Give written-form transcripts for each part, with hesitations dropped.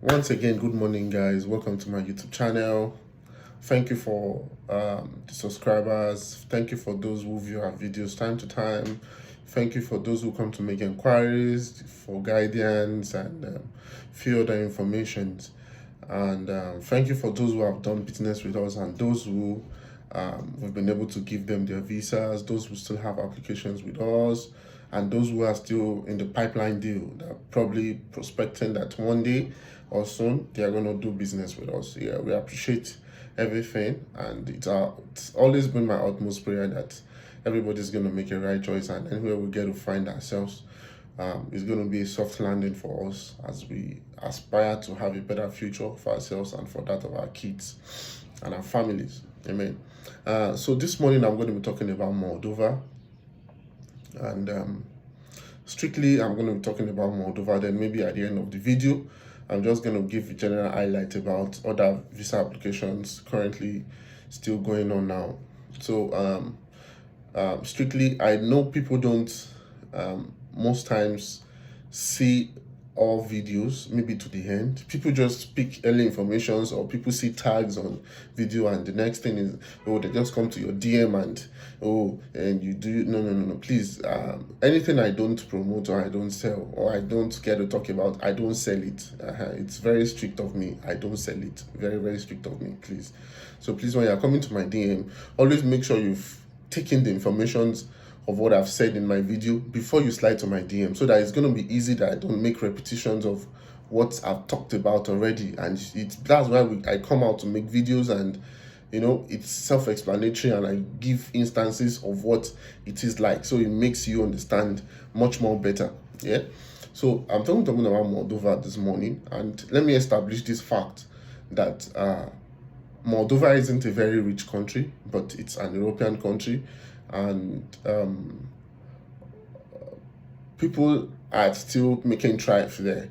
Once again, good morning, guys. Welcome to my YouTube channel. Thank you for the subscribers. Thank you for those who view our videos time to time. Thank you for those who come to make inquiries, for guidance, and few other informations. And thank you for those who have done business with us and those who we've been able to give them their visas, those who still have applications with us, and those who are still in the pipeline deal that are probably prospecting that one day or soon they are going to do business with us. Yeah, we appreciate everything, and it's always been my utmost prayer that everybody's going to make a right choice, and anywhere we get to find ourselves, it's going to be a soft landing for us as we aspire to have a better future for ourselves and for that of our kids and our families. Amen. So this morning I'm going to be talking about Moldova, and strictly I'm going to be talking about Moldova. Then maybe at the end of the video, I'm just going to give a general highlight about other visa applications currently still going on now. So strictly, I know people don't most times see all videos maybe to the end. People just pick early informations, or people see tags on video, and the next thing is, oh, they just come to your DM and and you do no, please, anything I don't promote or I don't sell or I don't get to talk about, I don't sell it. It's very strict of me. I don't sell it. Very, very strict of me, please. So please, when you're coming to my DM, always make sure you've taken the informations of what I've said in my video before you slide to my DM, so that it's going to be easy that I don't make repetitions of what I've talked about already. And that's why I come out to make videos, and it's self-explanatory, and I give instances of what it is like, so it makes you understand much more better. Yeah. So I'm talking about Moldova this morning, and let me establish this fact that Moldova isn't a very rich country, but it's an European country, and people are still making strides there.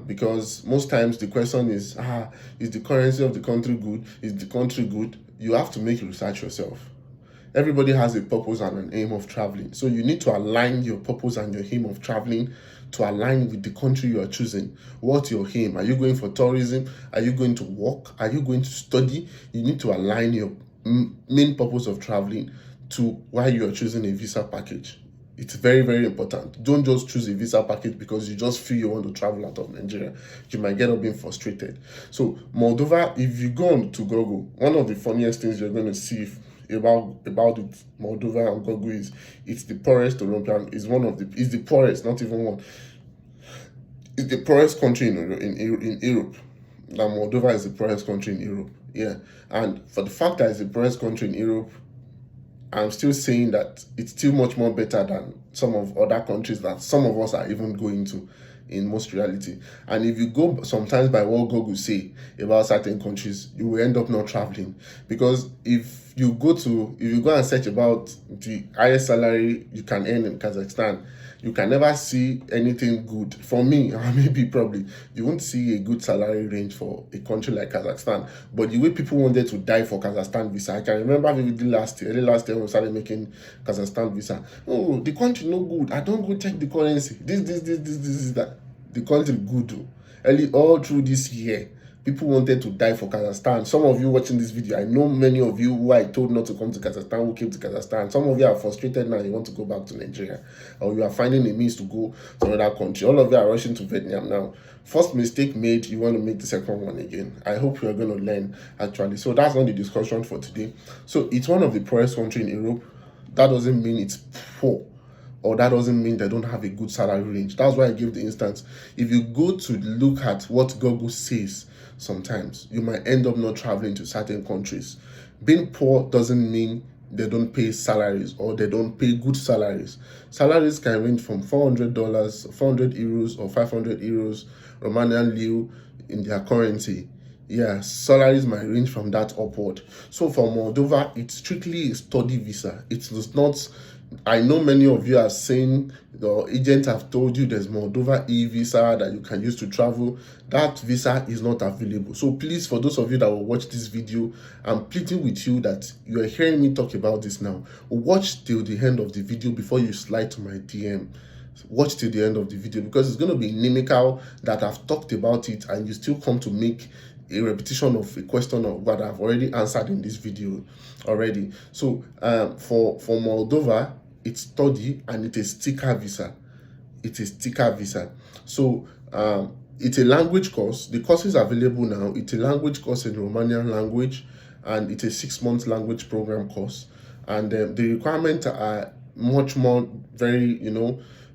Because most times the question is the currency of the country good? Is the country good? You have to make research yourself. Everybody has a purpose and an aim of traveling. So you need to align your purpose and your aim of traveling to align with the country you are choosing. What's your aim? Are you going for tourism? Are you going to work? Are you going to study? You need to align your main purpose of traveling to why you are choosing a visa package. It's very, very important. Don't just choose a visa package because you just feel you want to travel out of Nigeria. You might get up being frustrated. So Moldova, if you go on to Google, one of the funniest things you're going to see about it, Moldova on Google, is it's the poorest European. It's the poorest, not even one. It's the poorest country in Europe. Now Moldova is the poorest country in Europe. Yeah, and for the fact that it's the poorest country in Europe, I'm still saying that it's still much more better than some of other countries that some of us are even going to in most reality. And if you go sometimes by what Google say about certain countries, you will end up not traveling. Because if you go and search about the highest salary you can earn in Kazakhstan, you can never see anything good. For me, or maybe probably, you won't see a good salary range for a country like Kazakhstan. But the way people wanted to die for Kazakhstan visa, I can remember vividly early last year when we started making Kazakhstan visa. Oh, the country no good. I don't go check the currency. This, that. The country good. Early all through this year, people wanted to die for Kazakhstan. Some of you watching this video, I know many of you who I told not to come to Kazakhstan who came to Kazakhstan. Some of you are frustrated now, you want to go back to Nigeria, or you are finding a means to go to another country. All of you are rushing to Vietnam now. First mistake made, you want to make the second one again. I hope you are going to learn, actually. So that's not the discussion for today. So it's one of the poorest countries in Europe. That doesn't mean it's poor, or that doesn't mean they don't have a good salary range. That's why I give the instance. If you go to look at what Google says, sometimes you might end up not traveling to certain countries. Being poor doesn't mean they don't pay salaries or they don't pay good salaries. Salaries can range from $400, 400 euros, or 500 euros, Romanian leu in their currency. Yeah, salaries might range from that upward. So for Moldova, it's strictly a study visa. It does not. I know many of you are saying the agents have told you there's Moldova e-visa that you can use to travel. That visa is not available. So please, for those of you that will watch this video, I'm pleading with you that you are hearing me talk about this now. Watch till the end of the video before you slide to my DM. watch till the end of the video, because it's going to be inimical that I've talked about it and you still come to make a repetition of a question of what I've already answered in this video already. So for Moldova, it's study and it's a sticker visa. It is sticker visa. So it's a language course. The courses available now, it's a language course in Romanian language, and it's a 6-month language program course. And the requirements are much more very,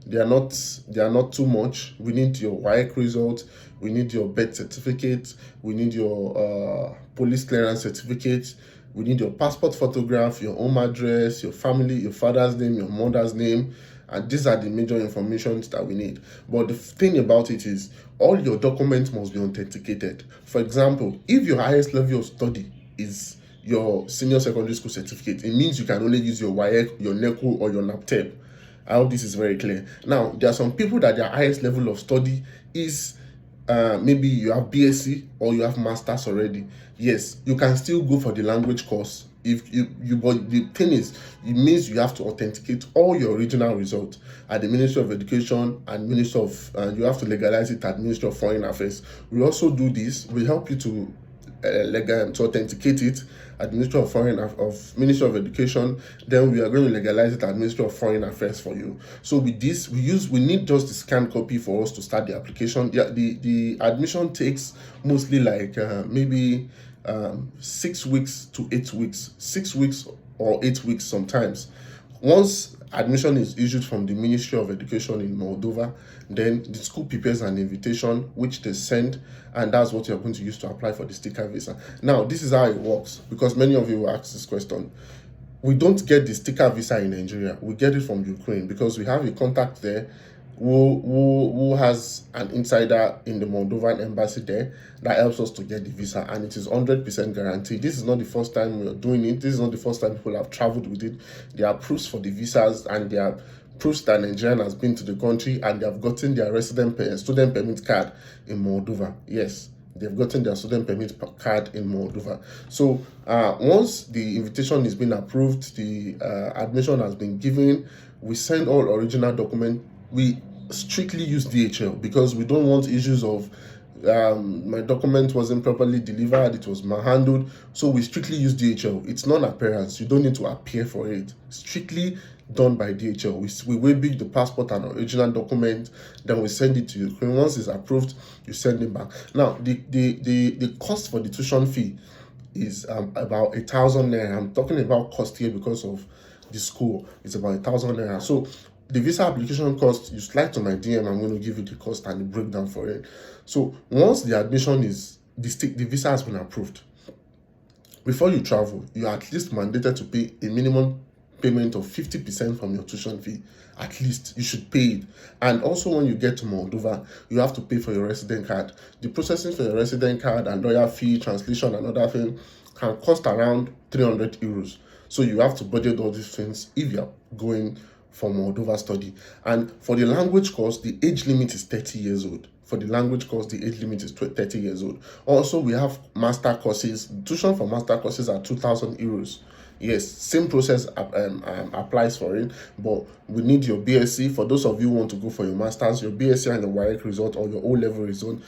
they are not too much. We need your WAEC result, we need your birth certificate, we need your police clearance certificate, we need your passport photograph, your home address, your family, your father's name, your mother's name, and these are the major information that we need. But the thing about it is, all your documents must be authenticated. For example, if your highest level of study is your senior secondary school certificate, it means you can only use your WAEC, your NECO, or your NAPTEP. I hope this is very clear. Now, there are some people that their highest level of study is maybe you have BSc or you have masters already. Yes, you can still go for the language course. If you but the thing is, it means you have to authenticate all your original results at the Ministry of Education and Ministry of you have to legalize it at Ministry of Foreign Affairs. We also do this. We help you to authenticate it at Ministry of Ministry of Education. Then we are going to legalize it at Ministry of Foreign Affairs for you. So with this, we need just the scanned copy for us to start the application. The admission takes mostly like maybe 6 weeks to 8 weeks, 6 weeks or 8 weeks sometimes. Once admission is issued from the Ministry of Education in Moldova, then the school prepares an invitation which they send, and that's what you're going to use to apply for the sticker visa. Now, this is how it works, because many of you will ask this question. We don't get the sticker visa in Nigeria. We get it from Ukraine, because we have a contact there who has an insider in the Moldovan embassy there that helps us to get the visa, and it is 100% guaranteed. This is not the first time we are doing it. This is not the first time people have traveled with it. There are proofs for the visas, and there are proofs that Nigerian has been to the country and they have gotten their student permit card in Moldova. Yes, they've gotten their student permit card in Moldova. So once the invitation is being approved, the admission has been given, we send all original documents. We strictly use DHL because we don't want issues of my document wasn't properly delivered, it was manhandled. So we strictly use DHL. It's non-appearance. You don't need to appear for it. Strictly done by DHL. We will be the passport and original document, then we send it to you. Once it's approved, you send it back. Now, the cost for the tuition fee is about 1,000 naira. I'm talking about cost here because of the school. It's about 1,000 naira. So the visa application cost, you slide to my DM, I'm going to give you the cost and the breakdown for it. So once the admission is, the visa has been approved, before you travel, you are at least mandated to pay a minimum payment of 50% from your tuition fee. At least you should pay it. And also when you get to Moldova, you have to pay for your resident card. The processing for your resident card and lawyer fee, translation and other things can cost around 300 euros. So you have to budget all these things if you're going for Moldova study. And for the language course, the age limit is 30 years old. For the language course, the age limit is 30 years old. Also, we have master courses. Tuition for master courses are 2,000 euros. Yes, same process applies for it, but we need your BSc. For those of you who want to go for your masters, your BSc and your WAEC result or your O-level result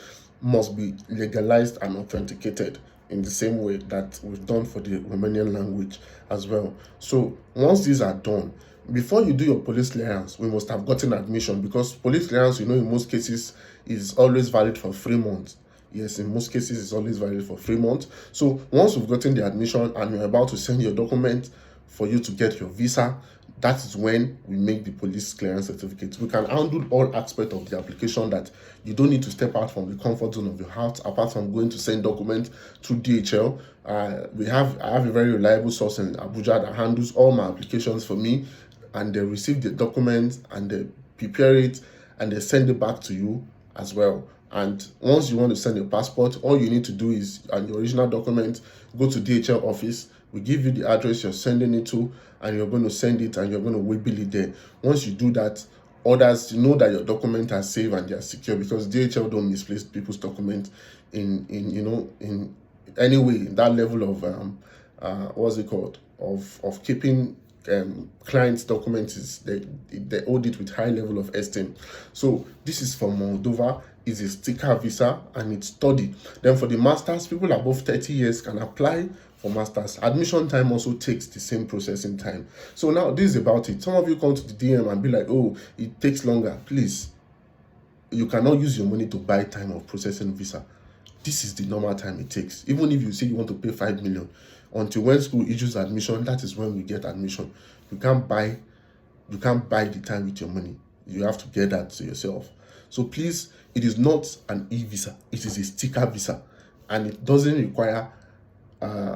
must be legalized and authenticated in the same way that we've done for the Romanian language as well. So once these are done, before you do your police clearance, we must have gotten admission, because police clearance, in most cases is always valid for 3 months. Yes, in most cases it's always valid for 3 months. So once we've gotten the admission and you're about to send your document for you to get your visa, that is when we make the police clearance certificate. We can handle all aspects of the application that you don't need to step out from the comfort zone of your house, apart from going to send documents through DHL. I have a very reliable source in Abuja that handles all my applications for me, and they receive the documents and they prepare it and they send it back to you as well. And once you want to send your passport, all you need to do is, and your original document, go to DHL office. We give you the address you're sending it to, and you're going to send it and you're going to waybill it there. Once you do that, others, you know that your document are safe and they are secure, because DHL don't misplace people's documents in any way, that level of what's it called, of keeping client's documents is they hold it with high level of esteem. So this is for Moldova. Is a sticker visa and it's study. Then for the masters, people above 30 years can apply for masters. Admission time also takes the same processing time. So now this is about it. Some of you come to the DM and be like, oh, it takes longer. Please, you cannot use your money to buy time of processing visa. This is the normal time it takes. Even if you say you want to pay 5 million, until when school issues admission, that is when we get admission. You can't buy the time with your money. You have to get that to yourself. So please, it is not an e-visa. It is a sticker visa, and it doesn't require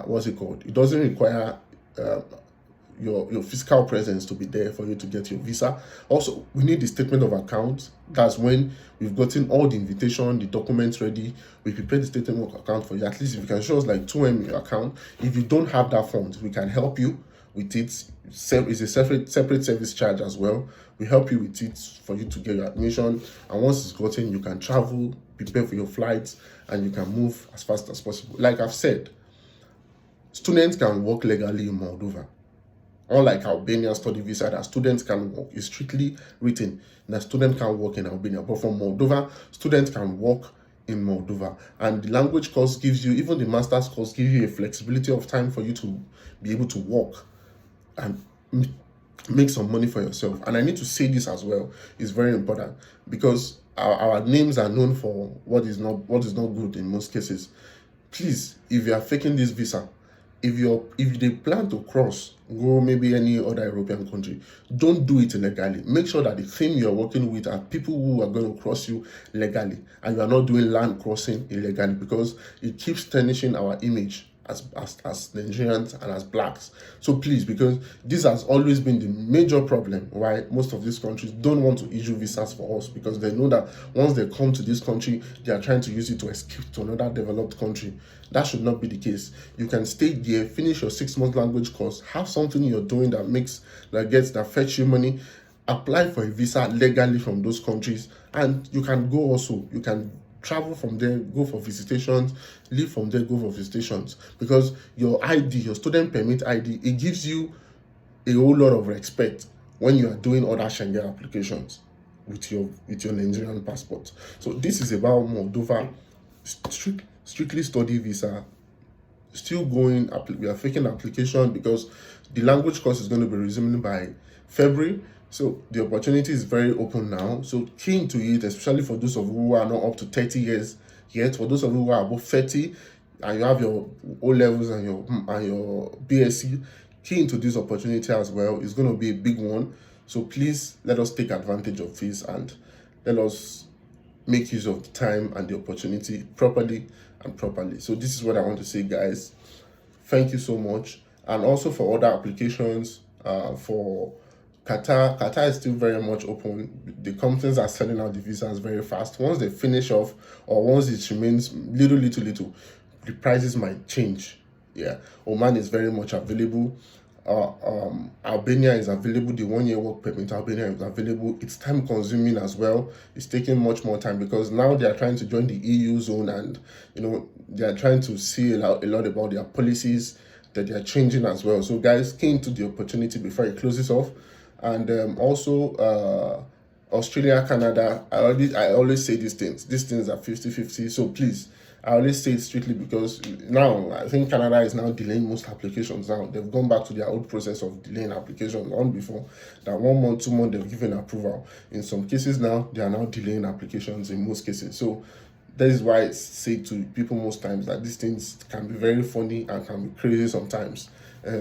what's it called? It doesn't require your physical presence to be there for you to get your visa. Also, we need the statement of account. That's when we've gotten all the invitation, the documents ready. We prepare the statement of account for you. At least if you can show us like 2M in your account. If you don't have that fund, we can help you with it. It's a separate service charge as well. We help you with it for you to get your admission, and once it's gotten, you can travel, prepare for your flights, and you can move as fast as possible. Like I've said, students can work legally in Moldova. Unlike Albania study visa that students can work, is strictly written that students can work in Albania. But from Moldova, students can work in Moldova. And the language course gives you, even the master's course gives you a flexibility of time for you to be able to work and make some money for yourself. And I need to say this as well, it's very important, because our names are known for what is not good in most cases. Please, if you are faking this visa, if they plan to cross, go maybe any other European country, don't do it illegally. Make sure that the thing you're working with are people who are going to cross you legally, and you are not doing land crossing illegally, because it keeps tarnishing our image as Nigerians and as blacks. So please, because this has always been the major problem why most of these countries don't want to issue visas for us, because they know that once they come to this country, they are trying to use it to escape to another developed country. That should not be the case. You can stay there, finish your 6-month language course, have something you're doing that fetch you money, apply for a visa legally from those countries, and you can go also. You can travel from there, go for visitations, leave from there, go for visitations, because your ID, your student permit ID, it gives you a whole lot of respect when you are doing other Schengen applications with your Nigerian passport. So this is about Moldova, strictly study visa. Still going, we are faking application because the language course is going to be resuming by February. So the opportunity is very open now. So keen to it, especially for those of you who are not up to 30 years yet. For those of you who are above 30 and you have your O levels and your BSc, keen to this opportunity as well. It's going to be a big one. So please let us take advantage of this and let us make use of the time and the opportunity properly. So this is what I want to say, guys. Thank you so much. And also for other applications, for Qatar is still very much open. The companies are selling out the visas very fast. Once they finish off, or once it remains little, the prices might change. Yeah, Oman is very much available. Albania is available. The 1-year work permit Albania is available. It's time consuming as well. It's taking much more time because now they are trying to join the EU zone, and they are trying to see a lot about their policies that they are changing as well. So guys, keen to the opportunity before it closes off. And also Australia, Canada, I always say these things are 50-50. So please, I always say it strictly because now I think Canada is now delaying most applications now. They've gone back to their old process of delaying applications. On before that 1 month, 2 months, they've given approval. In some cases now, they are now delaying applications in most cases. So that is why I say to people most times that these things can be very funny and can be crazy sometimes.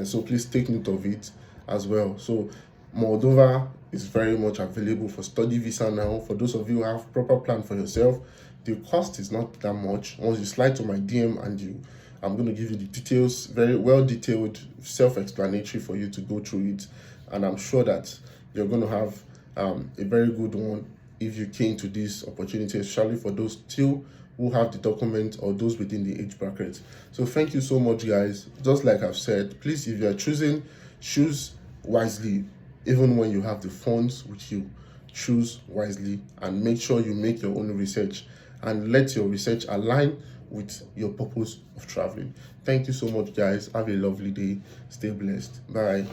So please take note of it as well. So Moldova is very much available for study visa now. For those of you who have proper plan for yourself, the cost is not that much. Once you slide to my DM and I'm going to give you the details, very well detailed, self-explanatory for you to go through it. And I'm sure that you're going to have a very good one if you came to this opportunity, especially for those still who have the document or those within the age bracket. So thank you so much, guys. Just like I've said, please, if you are choosing, choose wisely. Even when you have the funds with you, choose wisely and make sure you make your own research and let your research align with your purpose of traveling. Thank you so much, guys. Have a lovely day. Stay blessed. Bye.